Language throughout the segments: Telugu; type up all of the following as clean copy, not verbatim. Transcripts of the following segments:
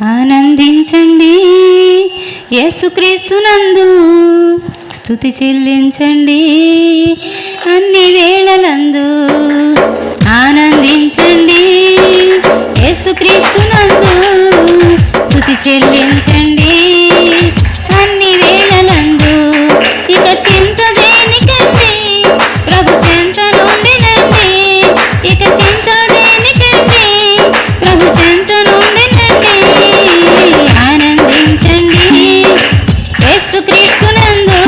ఆనందించండి యేసుక్రీస్తునందు, స్తుతి చెల్లించండి అన్ని వేళలందు. ఆనందించండి యేసుక్రీస్తునందు, స్తుతి చెల్లించండి అన్ని వేళలందు. ఇక చింత దేనికండి, ప్రభు చెంత నుండినండి. ఇక చింత దేనికండి, ప్రభు చెంత నుండినండి. ఆనందించండి యేసుక్రీస్తునందు,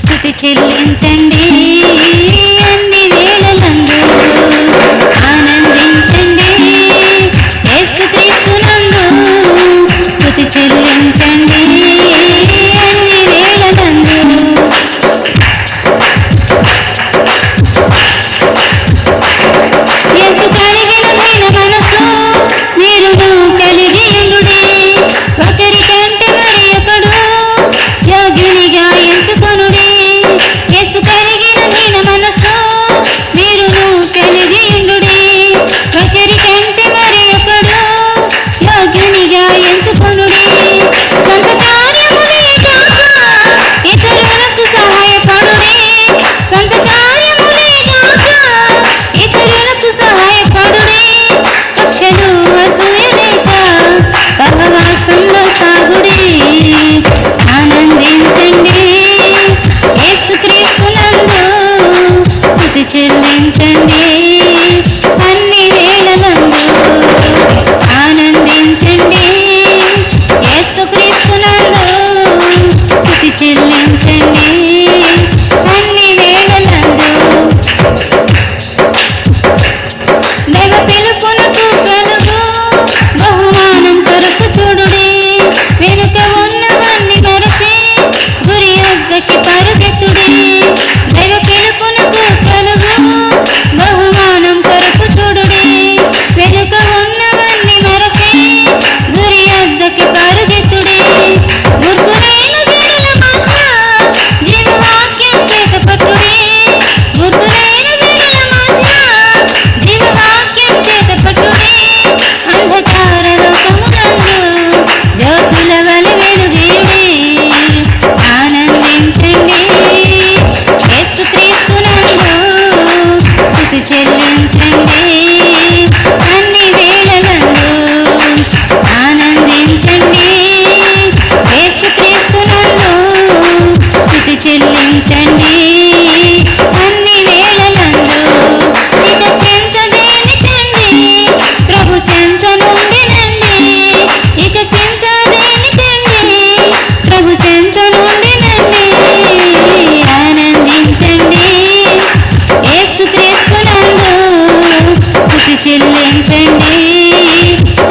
స్తుతి చెల్లించండి అన్ని వేళలందు. ఆనందించండి యేసుక్రీస్తునందు, స్తుతి చెల్లించండి అన్ని వేళలందు. యేసు కలిగిన భిన్న మనసు మీరును కలిగి ఉండుడి. ఒకరికంటే మరి ఒకడు యోగ్యునిగా ఎంచుకొనుడి. యేసు కలిగిన భిన్న మనసు మీరును కలిగి ఉండుడి. ఒకరికంటే మరి ఒకడు యోగ్యునిగా ఎంచుకొనుడి. సొంత కార్యములే కాక ఇతరులకు సహాయపడుడి. సొంత కార్యములే కాక ఇతరులకు సహాయపడుడి. కక్షలు అసూయ లేక సహవాసంలో సాగుడి. ఆనందించండి యేసుక్రీస్తునందు, స్తుతి చెల్లించండి అన్ని వేళలందు. ఆనందించండి యేసుక్రీస్తునందు, స్తుతి చెల్లించండి అన్ని వేళలందు. దైవ పిలుపునకు కలుగు బహుమానం కొరకు చూడుడి. వెనుక ఉన్నవన్నీ మరచి గురి యొద్దకి పరుగెత్తుడి. దైవ పిలుపునకు కలుగు బహుమానం కొరకు చూడుడి. వెనుక ఉన్నవన్నీ మరచి గురి యొద్దకి పరుగెత్తుడి. మూర్ఖులైన జనుల మధ్య జీవవాక్యం చేత పట్టుడి. మూర్ఖులైన జనుల మధ్య జీవవాక్యం చేత పట్టుడి. అంధకార లోకమునందు జ్యోతుల వలె వెలుగీయుడి. ఆనందించండి యేసుక్రీస్తునందు, స్తుతి చెల్లించండి అన్ని వేళలందు. ఆనందించండి యేసుక్రీస్తునందు, స్తుతి చెల్లించండి అన్ని వేళలందు. ఇక చింత దేనికండి, ప్రభు చెంత నుండినండి. ఇక చింత దేనికండి, ప్రభు చెంత నుండినండి. ఆనందించండి యేసుక్రీస్తునందు, స్తుతి చెల్లించండి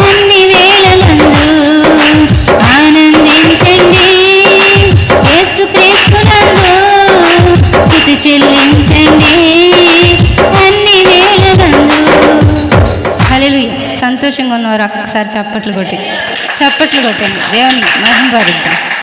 అన్ని వేళలందు. ఆనందించండి యేసుక్రీస్తునందు, స్తుతి చెల్లించండి అన్ని వేళలందు. హల్లెలూయా. సంతోషంగా ఉన్నవారు ఒక్కసారి చప్పట్లు కొట్టండి. దేవుని మహిమ పరుద్దాం.